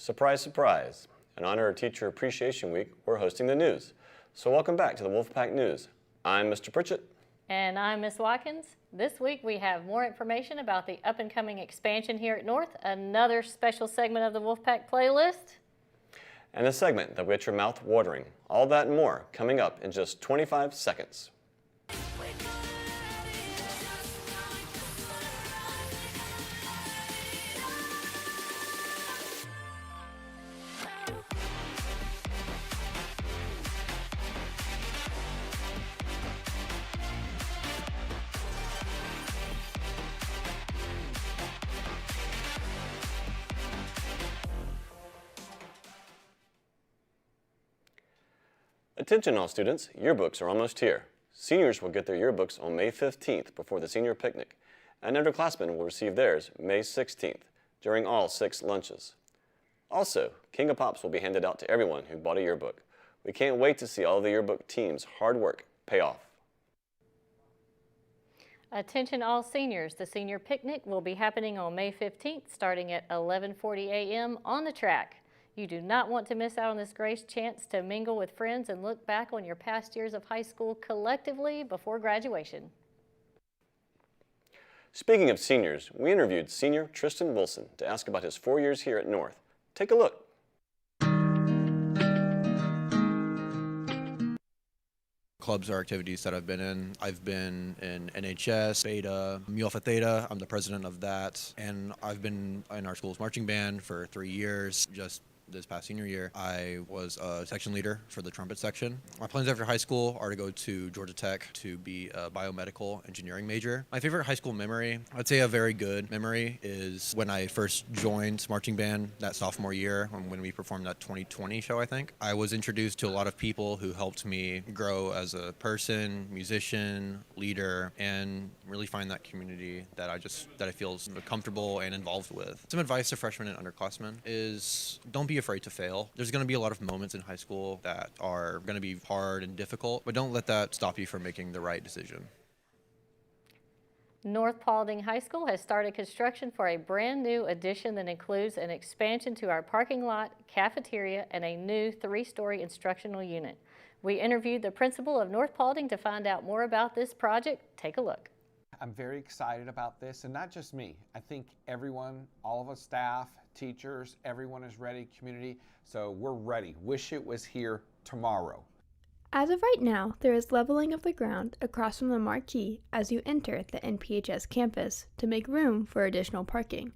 Surprise, surprise. In honor of Teacher Appreciation Week, we're hosting the news. So welcome back to the Wolfpack News. I'm Mr. Pritchett. And I'm Miss Watkins. This week we have more information about the up-and-coming expansion here at North, another special segment of the Wolfpack playlist, and a segment that will get your mouth watering. All that and more coming up in just 25 seconds. Attention all students, yearbooks are almost here. Seniors will get their yearbooks on May 15th before the senior picnic, and underclassmen will receive theirs May 16th during all 6 lunches. Also, King of Pops will be handed out to everyone who bought a yearbook. We can't wait to see all the yearbook team's hard work pay off. Attention all seniors, the senior picnic will be happening on May 15th starting at 11:40 a.m. on the track. You do not want to miss out on this great chance to mingle with friends and look back on your past years of high school collectively before graduation. Speaking of seniors, we interviewed senior Tristan Wilson to ask about his 4 years here at North. Take a look. Clubs or activities that I've been in. I've been in NHS, Beta, Mu Alpha Theta. I'm the president of that. And I've been in our school's marching band for 3 years. Just this past senior year, I was a section leader for the trumpet section. My plans after high school are to go to Georgia Tech to be a biomedical engineering major. My favorite high school memory, I'd say a very good memory, is when I first joined marching band that sophomore year when we performed that 2020 show, I think. I was introduced to a lot of people who helped me grow as a person, musician, leader, and really find that community that I feel comfortable and involved with. Some advice to freshmen and underclassmen is don't be afraid to fail. There's going to be a lot of moments in high school that are going to be hard and difficult, but don't let that stop you from making the right decision. North Paulding High School has started construction for a brand new addition that includes an expansion to our parking lot, cafeteria, and a new 3-story instructional unit. We interviewed the principal of North Paulding to find out more about this project. Take a look. I'm very excited about this, and not just me. I think everyone, all of us staff, teachers, everyone is ready, community, so we're ready. Wish it was here tomorrow. As of right now, there is leveling of the ground across from the marquee as you enter the NPHS campus to make room for additional parking.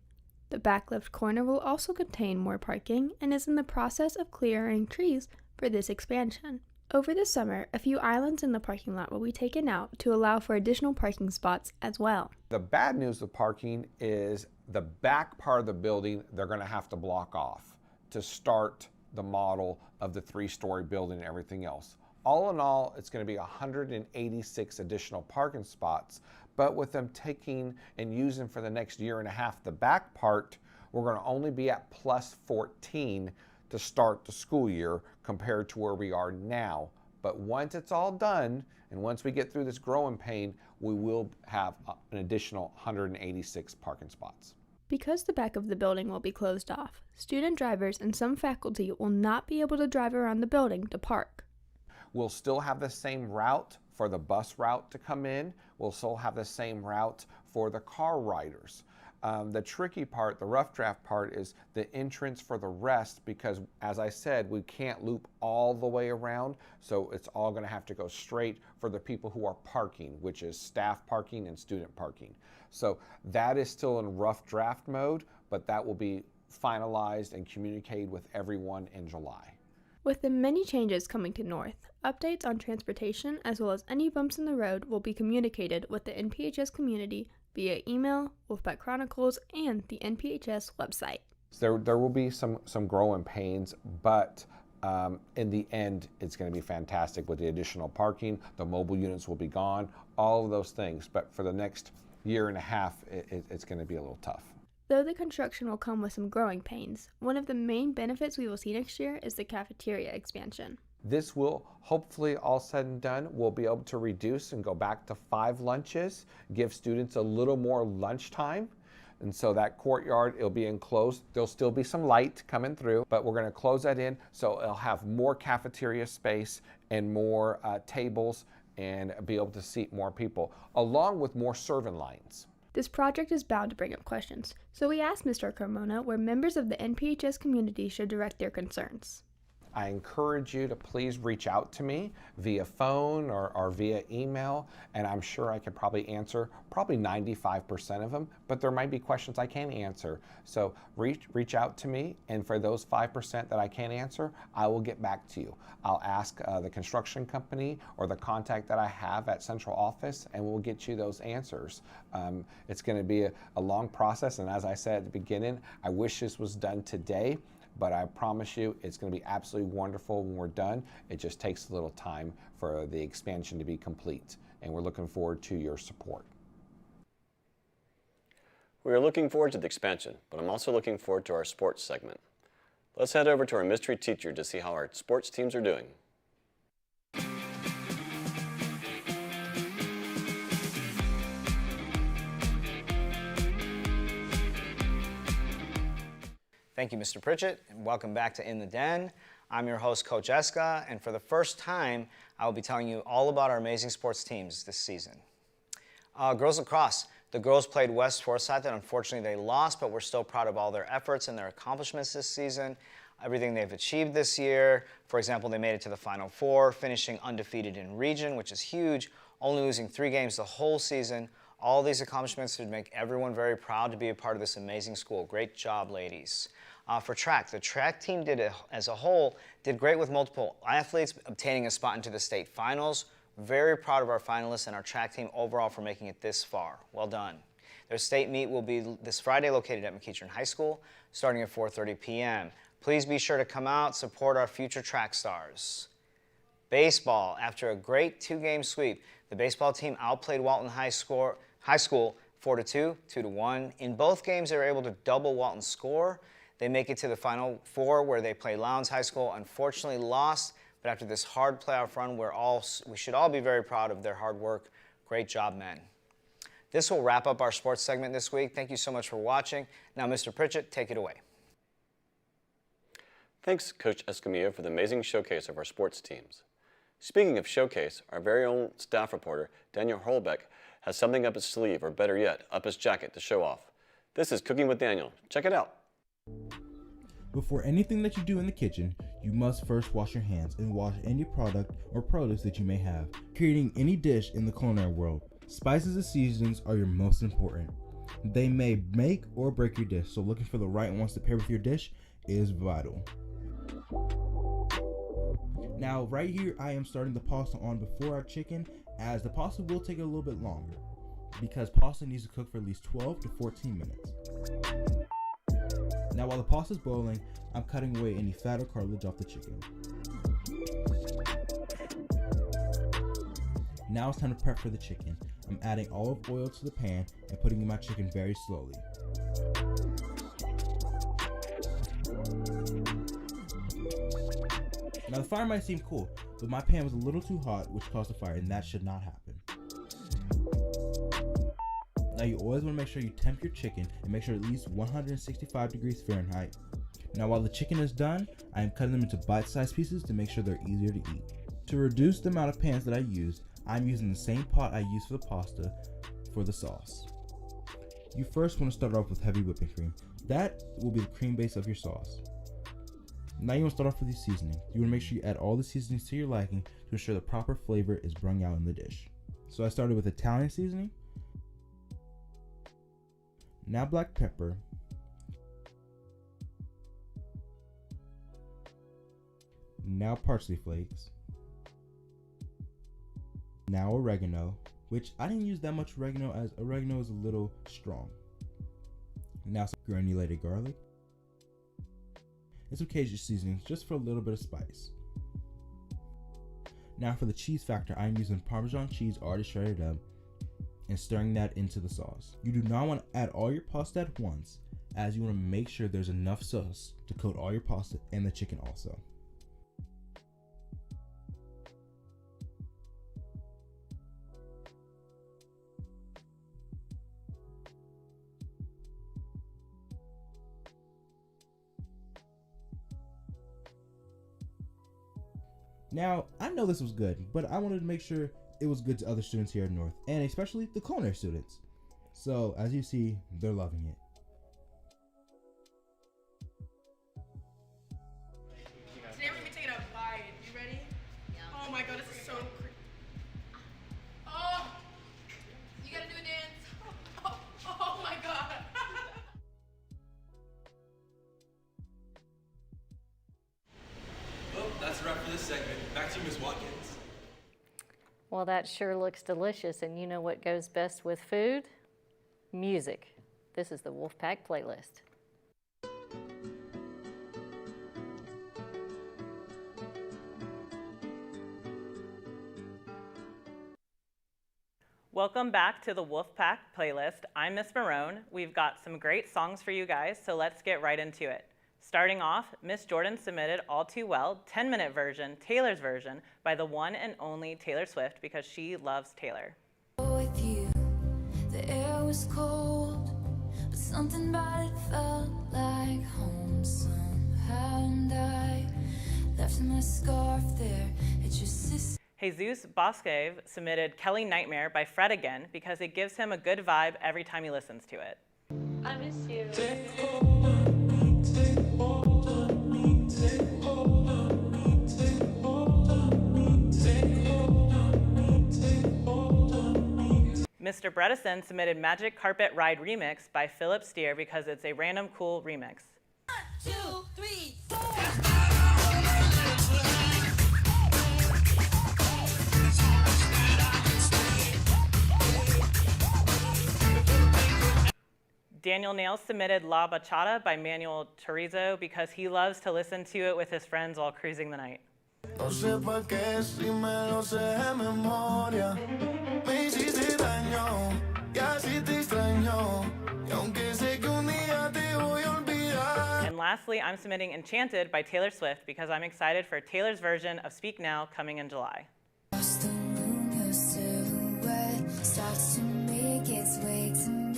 The back left corner will also contain more parking and is in the process of clearing trees for this expansion. Over the summer, a few islands in the parking lot will be taken out to allow for additional parking spots as well. The bad news of parking is the back part of the building they're going to have to block off to start the model of the 3-story building and everything else. All in all, it's going to be 186 additional parking spots, but with them taking and using for the next year and a half the back part, we're going to only be at plus 14 to start the school year compared to where we are now. But once it's all done, and once we get through this growing pain, we will have an additional 186 parking spots. Because the back of the building will be closed off, student drivers and some faculty will not be able to drive around the building to park. We'll still have the same route for the bus route to come in. We'll still have the same route for the car riders. The tricky part, the rough draft part, is the entrance for the rest because, as I said, we can't loop all the way around, so it's all going to have to go straight for the people who are parking, which is staff parking and student parking. So that is still in rough draft mode, but that will be finalized and communicated with everyone in July. With the many changes coming to North, updates on transportation as well as any bumps in the road will be communicated with the NPHS community via email, Wolfpack Chronicles, and the NPHS website. There will be some growing pains, but in the end, it's going to be fantastic with the additional parking. The mobile units will be gone, all of those things. But for the next year and a half, it's going to be a little tough. Though the construction will come with some growing pains, one of the main benefits we will see next year is the cafeteria expansion. This will hopefully, all said and done, we'll be able to reduce and go back to 5 lunches, give students a little more lunchtime. And so that courtyard, it'll be enclosed. There'll still be some light coming through, but we're going to close that in so it'll have more cafeteria space and more tables and be able to seat more people, along with more serving lines. This project is bound to bring up questions, so we asked Mr. Carmona where members of the NPHS community should direct their concerns. I encourage you to please reach out to me via phone or via email, and I'm sure I could probably answer probably 95% of them, but there might be questions I can't answer. So reach out to me, and for those 5% that I can't answer, I will get back to you. I'll ask the construction company or the contact that I have at central office, and we'll get you those answers. It's going to be a long process, and as I said at the beginning, I wish this was done today. But I promise you, it's going to be absolutely wonderful when we're done. It just takes a little time for the expansion to be complete, and we're looking forward to your support. We are looking forward to the expansion, but I'm also looking forward to our sports segment. Let's head over to our mystery teacher to see how our sports teams are doing. Thank you, Mr. Pritchett, and welcome back to In the Den. I'm your host, Coach Eska, and for the first time, I will be telling you all about our amazing sports teams this season. Girls lacrosse. The girls played West Forsyth, and unfortunately they lost, but we're still proud of all their efforts and their accomplishments this season, everything they've achieved this year. For example, they made it to the Final Four, finishing undefeated in region, which is huge, only losing 3 games the whole season. All these accomplishments should make everyone very proud to be a part of this amazing school. Great job, ladies. For track, the track team as a whole did great with multiple athletes obtaining a spot into the state finals. Very proud of our finalists and our track team overall for making it this far. Well done. Their state meet will be this Friday located at McEachern High School starting at 4:30 p.m. Please be sure to come out, support our future track stars. Baseball, after a great 2-game sweep, the baseball team outplayed Walton High School 4-2, 2-1. In both games, they were able to double Walton's score. They make it to the Final Four where they play Lowndes High School. Unfortunately lost, but after this hard playoff run, we should all be very proud of their hard work. Great job, men. This will wrap up our sports segment this week. Thank you so much for watching. Now, Mr. Pritchett, take it away. Thanks, Coach Escamilla, for the amazing showcase of our sports teams. Speaking of showcase, our very own staff reporter, Daniel Holbeck, has something up his sleeve, or better yet, up his jacket to show off. This is Cooking with Daniel. Check it out. Before anything that you do in the kitchen, you must first wash your hands and wash any product or produce that you may have. Creating any dish in the culinary world, spices and seasonings are your most important. They may make or break your dish, so looking for the right ones to pair with your dish is vital. Now right here I am starting the pasta on before our chicken, as the pasta will take a little bit longer because pasta needs to cook for at least 12 to 14 minutes. Now while the pasta is boiling, I'm cutting away any fat or cartilage off the chicken. Now it's time to prep for the chicken. I'm adding olive oil to the pan and putting in my chicken very slowly. Now the fire might seem cool, but my pan was a little too hot, which caused a fire, and that should not happen. Now you always want to make sure you temp your chicken and make sure at least 165 degrees Fahrenheit. Now while the chicken is done, I am cutting them into bite-sized pieces to make sure they're easier to eat. To reduce the amount of pans that I use, I'm using the same pot I used for the pasta for the sauce. You first want to start off with heavy whipping cream. That will be the cream base of your sauce. Now you want to start off with your seasoning. You want to make sure you add all the seasonings to your liking to ensure the proper flavor is brought out in the dish. So I started with Italian seasoning, now black pepper, now parsley flakes, now oregano, which I didn't use that much oregano as oregano is a little strong. Now some granulated garlic, and some Cajun seasonings just for a little bit of spice. Now for the cheese factor, I'm using Parmesan cheese already shredded up and stirring that into the sauce. You do not want to add all your pasta at once, as you want to make sure there's enough sauce to coat all your pasta and the chicken also. Now, I know this was good, but I wanted to make sure it was good to other students here at North, and especially the culinary students. So, as you see, they're loving it. Today we're gonna be taking a bite. You ready? Yeah. Oh my god, this is so Oh! You gotta do a dance. Oh my god. Well, that's a wrap for this segment. Back to you, Ms. Watkins. Well, that sure looks delicious, and you know what goes best with food? Music. This is the Wolfpack playlist. Welcome back to the Wolfpack playlist. I'm Miss Marone. We've got some great songs for you guys, so let's get right into it. Starting off, Miss Jordan submitted All Too Well, 10-minute version, Taylor's version, by the one and only Taylor Swift because she loves Taylor. With you, the air was cold, but something about it felt like home somehow, and I left my scarf there at your sister. Jesus Boscave submitted Kelly Nightmare by Fred again because it gives him a good vibe every time he listens to it. I miss you. Mr. Bredesen submitted Magic Carpet Ride Remix by Philip Steer because it's a random cool remix. 1, 2, 3, 4. Daniel Nails submitted La Bachata by Manuel Turizo because he loves to listen to it with his friends while cruising the night. No sé pa' qué si me lo sé de memoria. Me hiciste daño, y así te extraño. Y aunque sé que un día te voy a olvidar. And lastly, I'm submitting Enchanted by Taylor Swift because I'm excited for Taylor's version of Speak Now coming in July. Across the room, your silhouette starts to make its way to me.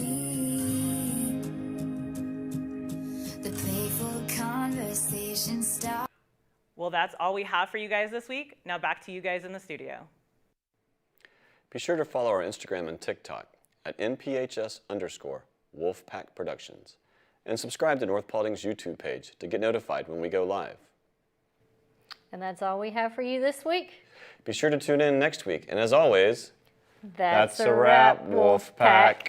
The playful conversation starts. Well, that's all we have for you guys this week. Now back to you guys in the studio. Be sure to follow our Instagram and TikTok at NPHS_Wolfpack Productions and subscribe to North Paulding's YouTube page to get notified when we go live. And that's all we have for you this week. Be sure to tune in next week. And as always, That's a wrap, Wolfpack.